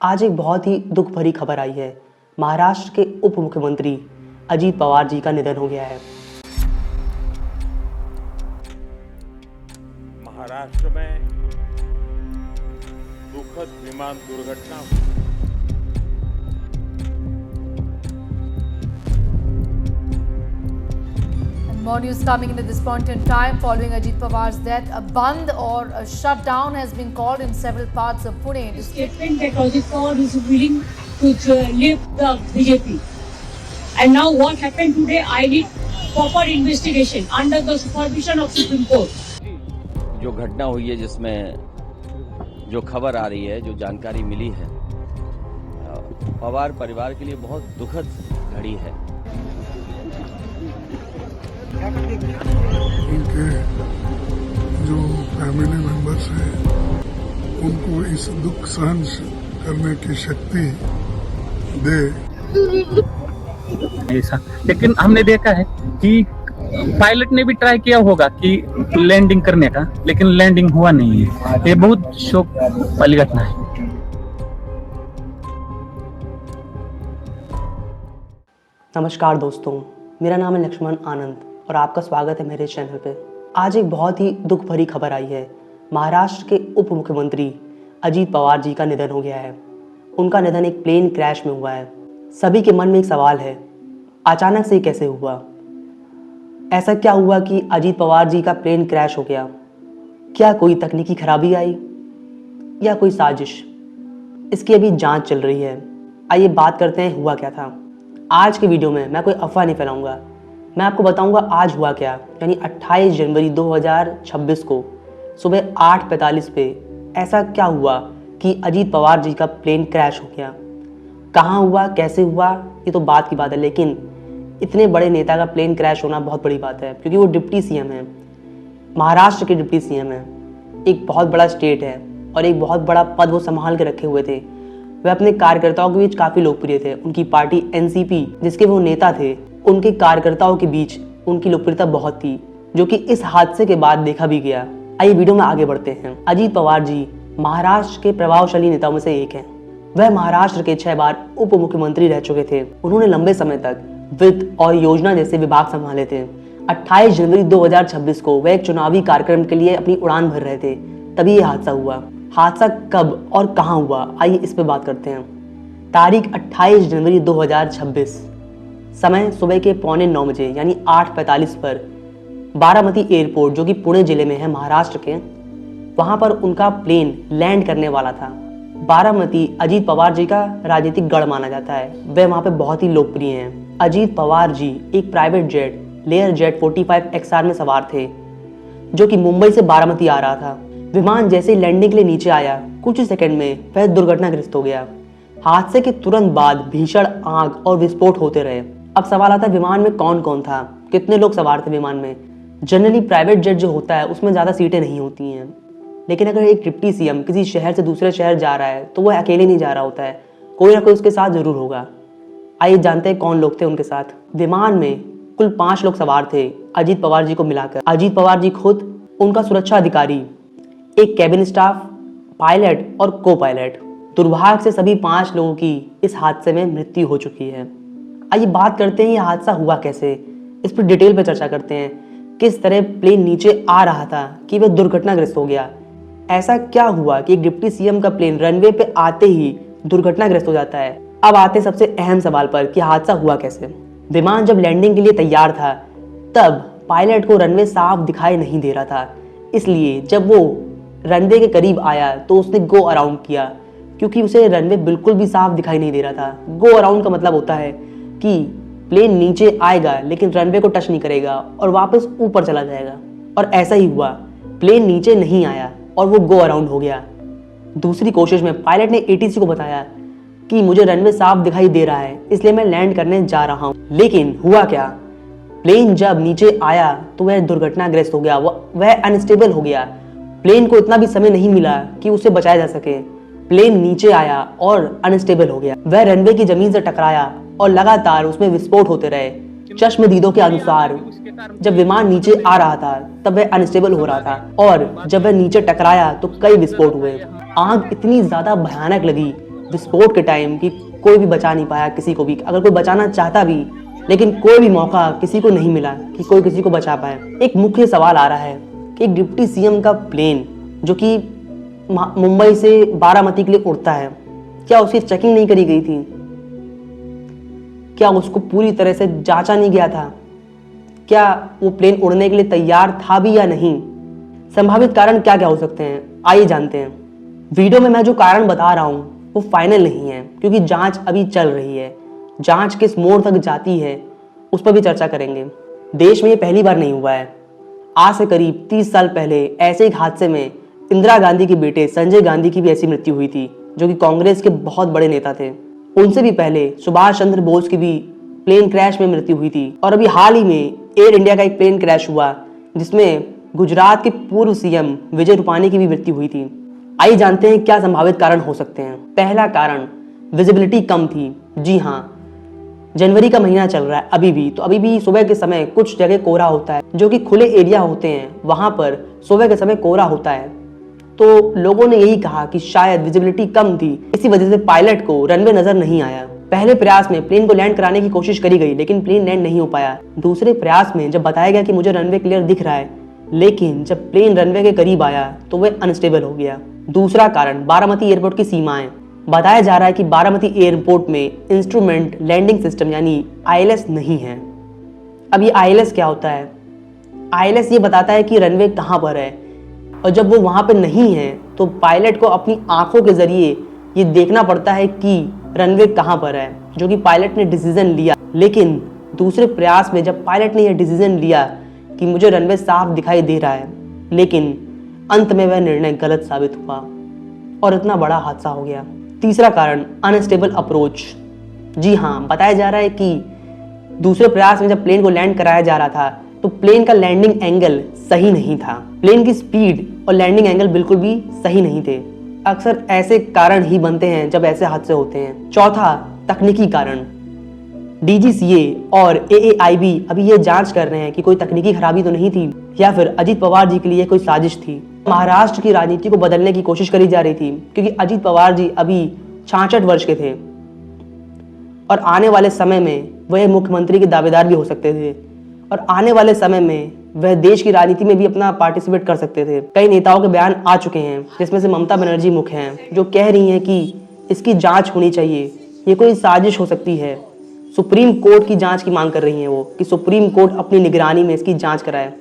आज एक बहुत ही दुख भरी खबर आई है। महाराष्ट्र के उप मुख्यमंत्री अजीत पवार जी का निधन हो गया है। महाराष्ट्र में दुखद विमान दुर्घटना हुई। More news coming in at this point in time following Ajit Pawar's death. A band or a shutdown has been called in several parts of Pune. Statement that Ajit Pawar is willing to leave the BJP. And now what happened today, I need proper investigation under the supervision of Supreme Court. जो घटना हुई है, जिसमें जो खबर आ रही है, जो जानकारी मिली है, पवार परिवार के लिए बहुत दुखद घड़ी है। उनके जो फैमिली मेंबर्स हैं उनको इस दुख सहन करने की शक्ति दे। ऐसा लेकिन हमने देखा है कि पायलट ने भी ट्राई किया होगा कि लैंडिंग करने का, लेकिन लैंडिंग हुआ नहीं है। ये बहुत शोक वाली घटना है। नमस्कार दोस्तों, मेरा नाम है लक्ष्मण आनंद और आपका स्वागत है मेरे चैनल पे। आज एक बहुत ही दुख भरी खबर आई है। महाराष्ट्र के उप मुख्यमंत्री अजीत पवार जी का निधन हो गया है। उनका निधन एक प्लेन क्रैश में हुआ है। सभी के मन में एक सवाल है, अचानक से कैसे हुआ? ऐसा क्या हुआ कि अजीत पवार जी का प्लेन क्रैश हो गया? क्या कोई तकनीकी खराबी आई या कोई साजिश? इसकी अभी जांच चल रही है। आइए बात करते हैं हुआ क्या था। आज के वीडियो में मैं कोई अफवाह नहीं फैलाऊंगा, मैं आपको बताऊंगा आज हुआ क्या। यानी 28 जनवरी 2026 को सुबह 8:45 पे ऐसा क्या हुआ कि अजीत पवार जी का प्लेन क्रैश हो गया। कहाँ हुआ, कैसे हुआ, ये तो बात की बात है, लेकिन इतने बड़े नेता का प्लेन क्रैश होना बहुत बड़ी बात है, क्योंकि वो डिप्टी सीएम है, महाराष्ट्र के डिप्टी सीएम है। एक बहुत बड़ा स्टेट है और एक बहुत बड़ा पद वो संभाल के रखे हुए थे। वे अपने कार्यकर्ताओं के बीच काफ़ी लोकप्रिय थे। उनकी पार्टी एनसीपी, जिसके वो नेता थे, उनके कार्यकर्ताओं के बीच उनकी लोकप्रियता बहुत थी, जो कि इस हादसे के बाद देखा भी गया। आइए वीडियो में आगे बढ़ते हैं। अजीत पवार जी महाराष्ट्र के प्रभावशाली नेताओं में से एक हैं। वह महाराष्ट्र के 6 बार उप मुख्यमंत्री रह चुके थे। उन्होंने लंबे समय तक वित्त और योजना जैसे विभाग संभाले थे। 28 जनवरी 2026 को वह एक चुनावी कार्यक्रम के लिए अपनी उड़ान भर रहे थे, तभी यह हादसा हुआ। हादसा कब और कहाँ हुआ, आइए इस पर बात करते हैं। तारीख 28 जनवरी 2026, समय सुबह के 8:45 बजे यानी 8:45 पर बारामती एयरपोर्ट, जो कि पुणे जिले में है महाराष्ट्र के, वहां पर उनका प्लेन लैंड करने वाला था। बारामती अजीत पवार जी का राजनीतिक गढ़ माना जाता है। वे वहां पे बहुत ही लोकप्रिय हैं। अजीत पवार जी एक private jet layer jet 45 XR में सवार थे, जो कि मुंबई से बारामती आ रहा था। विमान जैसे लैंडिंग के लिए नीचे आया, कुछ ही सेकंड में वह दुर्घटनाग्रस्त हो गया। हादसे के तुरंत बाद भीषण आग और विस्फोट होते रहे। अब सवाल आता है, विमान में कौन कौन था, कितने लोग सवार थे विमान में? जनरली प्राइवेट जेट जो होता है उसमें ज़्यादा सीटें नहीं होती हैं, लेकिन अगर एक डिप्टी सीएम किसी शहर से दूसरे शहर जा रहा है तो वह अकेले नहीं जा रहा होता है, कोई ना कोई उसके साथ जरूर होगा। आइए जानते हैं कौन लोग थे उनके साथ। विमान में कुल 5 लोग सवार थे, अजीत पवार जी को मिलाकर। अजीत पवार जी खुद, उनका सुरक्षा अधिकारी, एक कैबिन स्टाफ, पायलट और को पायलट। दुर्भाग्य से सभी 5 लोगों की इस हादसे में मृत्यु हो चुकी है। आइए बात करते हैं ये हादसा हुआ कैसे, इस पर डिटेल पे चर्चा करते हैं। किस तरह प्लेन नीचे आ रहा था कि वह दुर्घटनाग्रस्त हो गया? ऐसा क्या हुआ कि एक डिप्टी सीएम का प्लेन रनवे पे आते ही दुर्घटनाग्रस्त हो जाता है? अब आते सबसे अहम सवाल पर कि हादसा हुआ कैसे। विमान जब लैंडिंग के लिए तैयार था, तब पायलट को रनवे साफ दिखाई नहीं दे रहा था, इसलिए जब वो रनवे के करीब आया तो उसने गो अराउंड किया, क्योंकि उसे रनवे बिल्कुल भी साफ दिखाई नहीं दे रहा था। गो अराउंड का मतलब होता है कि प्लेन नीचे आएगा लेकिन रनवे को टच नहीं करेगा और वापस ऊपर चला जाएगा, और ऐसा ही हुआ। प्लेन नीचे नहीं आया और वो गो अराउंड हो गया। दूसरी कोशिश में पायलट ने एटीसी को बताया कि मुझे रनवे साफ दिखाई दे रहा है, इसलिए मैं लैंड करने जा रहा हूँ। लेकिन हुआ क्या, प्लेन जब नीचे आया तो वह दुर्घटनाग्रस्त हो गया, वह अनस्टेबल हो गया। प्लेन को इतना भी समय नहीं मिला कि उसे बचाया जा सके। प्लेन नीचे आया और अनस्टेबल हो गया। वह रनवे की जमीन से टकराया और लगातार उसमें विस्फोट होते रहे। चश्मदीदों के अनुसार जब विमान नीचे आ रहा था तब वह अनस्टेबल हो रहा था और जब वह नीचे टकराया तो कई विस्फोट हुए। आग इतनी ज्यादा भयानक लगी विस्फोट के टाइम कि कोई भी बचा नहीं पाया किसी को भी, अगर कोई बचाना चाहता भी लेकिन कोई भी मौका किसी को नहीं मिला कि कोई किसी को बचा पाए। एक मुख्य सवाल आ रहा है कि एक डिप्टी सीएम का प्लेन जो कि मुंबई से बारामती के लिए उड़ता है, क्या उसकी चेकिंग नहीं करी गई थी? क्या उसको पूरी तरह से जांचा नहीं गया था? क्या वो प्लेन उड़ने के लिए तैयार था भी या नहीं? संभावित कारण क्या क्या हो सकते हैं, आइए जानते हैं। वीडियो में मैं जो कारण बता रहा हूँ वो फाइनल नहीं है, क्योंकि जांच अभी चल रही है। जांच किस मोड़ तक जाती है उस पर भी चर्चा करेंगे। देश में ये पहली बार नहीं हुआ है। आज से करीब 30 साल पहले ऐसे एक हादसे में इंदिरा गांधी के बेटे संजय गांधी की भी ऐसी मृत्यु हुई थी, जो कि कांग्रेस के बहुत बड़े नेता थे। उनसे भी पहले सुभाष चंद्र बोस की भी प्लेन क्रैश में मृत्यु हुई थी। और अभी हाल ही में एयर इंडिया का एक प्लेन क्रैश हुआ जिसमें गुजरात के पूर्व सीएम विजय रूपाणी की भी मृत्यु हुई थी। आइए जानते हैं क्या संभावित कारण हो सकते हैं। पहला कारण, विजिबिलिटी कम थी। जी हाँ, जनवरी का महीना चल रहा है अभी भी, तो अभी भी सुबह के समय कुछ जगह कोहरा होता है, जो कि खुले एरिया होते हैं वहां पर सुबह के समय कोहरा होता है। तो लोगों ने यही कहा कि शायद विजिबिलिटी कम थी, इसी वजह से पायलट को रनवे नजर नहीं आया। पहले प्रयास में प्लेन को लैंड कराने की कोशिश करी गई, लेकिन प्लेन लैंड नहीं हो पाया। दूसरे प्रयास में जब बताया गया कि मुझे रनवे क्लियर दिख रहा है, लेकिन जब प्लेन रनवे के करीब आया तो वह अनस्टेबल हो गया। दूसरा कारण, बारामती एयरपोर्ट की सीमाएं। बताया जा रहा है कि बारामती एयरपोर्ट में इंस्ट्रूमेंट लैंडिंग सिस्टम यानी आईएलएस नहीं है। अब ये आईएलएस क्या होता है? आईएलएस ये बताता है कि रनवे कहाँ पर है, और जब वो वहाँ पर नहीं है तो पायलट को अपनी आंखों के जरिए ये देखना पड़ता है कि रनवे कहाँ पर है, जो कि पायलट ने डिसीजन लिया। लेकिन दूसरे प्रयास में जब पायलट ने यह डिसीजन लिया कि मुझे रनवे साफ दिखाई दे रहा है, लेकिन अंत में वह निर्णय गलत साबित हुआ और इतना बड़ा हादसा हो गया। तीसरा कारण, अनस्टेबल अप्रोच। जी हाँ, बताया जा रहा है कि दूसरे प्रयास में जब प्लेन को लैंड कराया जा रहा था तो प्लेन का लैंडिंग एंगल सही नहीं था। प्लेन की स्पीड और लैंडिंग एंगल बिल्कुल भी सही नहीं थे। अक्सर ऐसे कारण ही बनते हैं जब ऐसे हादसे होते हैं। चौथा, तकनीकी कारण। डीजीसीए और एएआईबी अभी ये जांच कर रहे हैं कि कोई तकनीकी खराबी तो नहीं थी या फिर अजीत पवार जी के लिए कोई साजिश थी। महाराष्ट्र की राजनीति को बदलने की कोशिश करी जा रही थी, क्योंकि अजीत पवार जी अभी 66 वर्ष के थे और आने वाले समय में वह मुख्यमंत्री के दावेदार भी हो सकते थे, और आने वाले समय में वह देश की राजनीति में भी अपना पार्टिसिपेट कर सकते थे। कई नेताओं के बयान आ चुके हैं, जिसमें से ममता बनर्जी मुख्य हैं, जो कह रही हैं कि इसकी जांच होनी चाहिए, ये कोई साजिश हो सकती है। सुप्रीम कोर्ट की जांच की मांग कर रही हैं वो, कि सुप्रीम कोर्ट अपनी निगरानी में इसकी जांच कराए।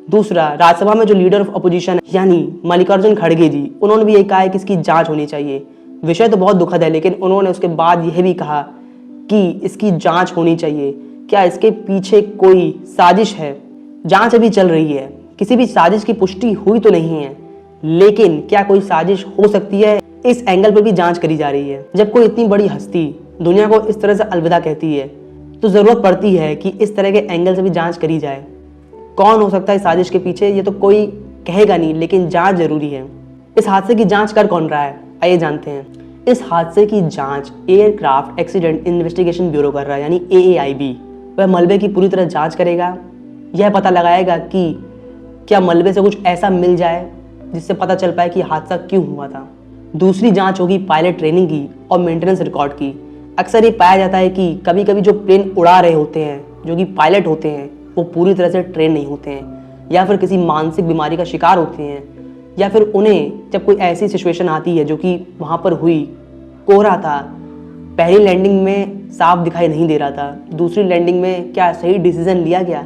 दूसरा, राज्यसभा में जो लीडर ऑफ अपोजिशन यानी मल्लिकार्जुन खड़गे जी, उन्होंने भी यही कहा है कि इसकी जांच होनी चाहिए। विषय तो बहुत दुखद है, लेकिन उन्होंने उसके बाद यह भी कहा कि इसकी जांच होनी चाहिए। क्या इसके पीछे कोई साजिश है? जांच अभी चल रही है, किसी भी साजिश की पुष्टि हुई तो नहीं है, लेकिन क्या कोई साजिश हो सकती है, इस एंगल पर भी जांच करी जा रही है। जब कोई इतनी बड़ी हस्ती दुनिया को इस तरह से अलविदा कहती है तो जरूरत पड़ती है कि इस तरह के एंगल से भी जांच करी जाए। कौन हो सकता है साजिश के पीछे, ये तो कोई कहेगा नहीं, लेकिन जांच जरूरी है। इस हादसे की जांच कर कौन रहा है, आइए जानते हैं। इस हादसे की जांच एयरक्राफ्ट एक्सीडेंट इन्वेस्टिगेशन ब्यूरो कर रहा है, यानी एएआईबी। वह मलबे की पूरी तरह जांच करेगा, यह पता लगाएगा कि क्या मलबे से कुछ ऐसा मिल जाए जिससे पता चल पाए कि हादसा क्यों हुआ था। दूसरी जांच होगी पायलट ट्रेनिंग की और मेंटेनेंस रिकॉर्ड की। अक्सर ये पाया जाता है कि कभी कभी जो प्लेन उड़ा रहे होते हैं, जो कि पायलट होते हैं, वो पूरी तरह से ट्रेन नहीं होते हैं, या फिर किसी मानसिक बीमारी का शिकार होते हैं, या फिर उन्हें जब कोई ऐसी सिचुएशन आती है जो कि वहाँ पर हुई, कोहरा था, पहली लैंडिंग में साफ दिखाई नहीं दे रहा था, दूसरी लैंडिंग में क्या सही डिसीजन लिया गया,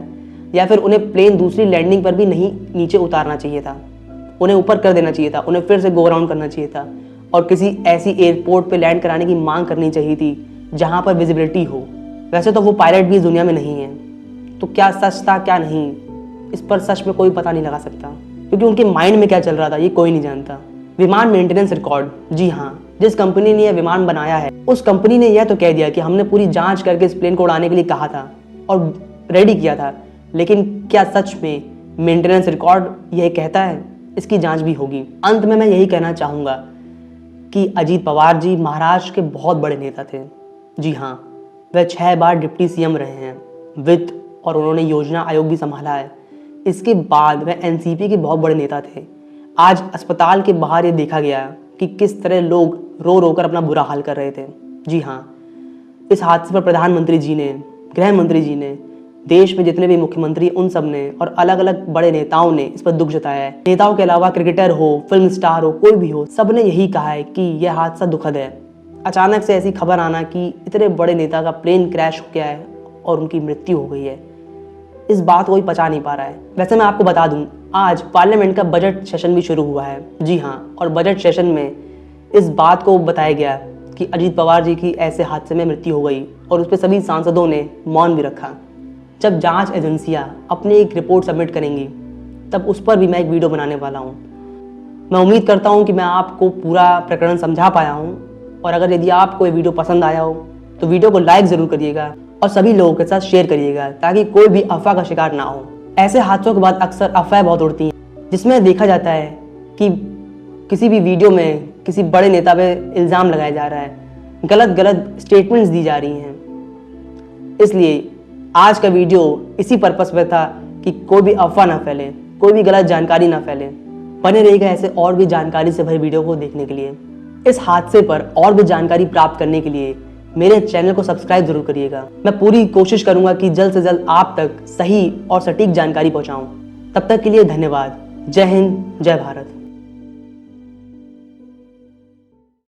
या फिर उन्हें प्लेन दूसरी लैंडिंग पर भी नहीं नीचे उतारना चाहिए था, उन्हें ऊपर कर देना चाहिए था, उन्हें फिर से गो अराउंड करना चाहिए था और किसी ऐसी एयरपोर्ट पे लैंड कराने की मांग करनी चाहिए थी जहां पर विजिबिलिटी हो। वैसे तो वो पायलट भी इस दुनिया में नहीं है, तो क्या सच था क्या नहीं, इस पर सच में कोई पता नहीं लगा सकता, क्योंकि उनके माइंड में क्या चल रहा था ये कोई नहीं जानता। विमान मेंटेनेंस रिकॉर्ड, जी हाँ, जिस कंपनी ने यह विमान बनाया है उस कंपनी ने यह तो कह दिया कि हमने पूरी जांच करके इस प्लेन को उड़ाने के लिए कहा था और रेडी किया था, लेकिन क्या सच में मेंटेनेंस रिकॉर्ड यह कहता है? इसकी जांच भी होगी। अंत में मैं यही कहना चाहूँगा कि अजीत पवार जी महाराष्ट्र के बहुत बड़े नेता थे। जी हाँ, वह 6 बार डिप्टी सीएम रहे हैं, वित्त और उन्होंने योजना आयोग भी संभाला है। इसके बाद वह एनसीपी के बहुत बड़े नेता थे। आज अस्पताल के बाहर ये देखा गया कि किस तरह लोग रो रो कर अपना बुरा हाल कर रहे थे। जी हाँ, इस हादसे पर प्रधानमंत्री जी ने, गृह मंत्री जी ने, देश में जितने भी मुख्यमंत्री उन सब ने और अलग अलग बड़े नेताओं ने इस पर दुख जताया है। नेताओं के अलावा क्रिकेटर हो, फिल्म स्टार हो, कोई भी हो, सब ने यही कहा है कि यह हादसा दुखद है। अचानक से ऐसी खबर आना कि इतने बड़े नेता का प्लेन क्रैश हो गया है और उनकी मृत्यु हो गई है, इस बात को कोई पचा नहीं पा रहा है। वैसे मैं आपको बता दूं, आज पार्लियामेंट का बजट सेशन भी शुरू हुआ है। जी हाँ, और बजट सेशन में इस बात को बताया गया कि अजीत पवार जी की ऐसे हादसे में मृत्यु हो गई और उस पर सभी सांसदों ने मौन भी रखा। जब जांच एजेंसियां अपनी एक रिपोर्ट सबमिट करेंगी तब उस पर भी मैं एक वीडियो बनाने वाला हूं। मैं उम्मीद करता हूं कि मैं आपको पूरा प्रकरण समझा पाया हूं, और अगर यदि आपको ये वीडियो पसंद आया हो तो वीडियो को लाइक ज़रूर करिएगा और सभी लोगों के साथ शेयर करिएगा ताकि कोई भी अफवाह का शिकार ना हो। ऐसे हादसों के बाद अक्सर अफवाहें बहुत उड़ती हैं जिसमें देखा जाता है कि किसी भी वीडियो में किसी बड़े नेता पे इल्ज़ाम लगाया जा रहा है, गलत स्टेटमेंट्स दी जा रही हैं। इसलिए आज का वीडियो इसी पर्पस पे था कि कोई भी अफवाह ना फैले, कोई भी गलत जानकारी ना फैले। बने रहेगा ऐसे और भी जानकारी से भरे वीडियो को देखने के लिए। इस हादसे पर और भी जानकारी प्राप्त करने के लिए मेरे चैनल को सब्सक्राइब जरूर करिएगा। मैं पूरी कोशिश करूंगा कि जल्द से जल्द आप तक सही और सटीक जानकारी पहुंचाऊं। तब तक के लिए धन्यवाद। जय हिंद, जय भारत।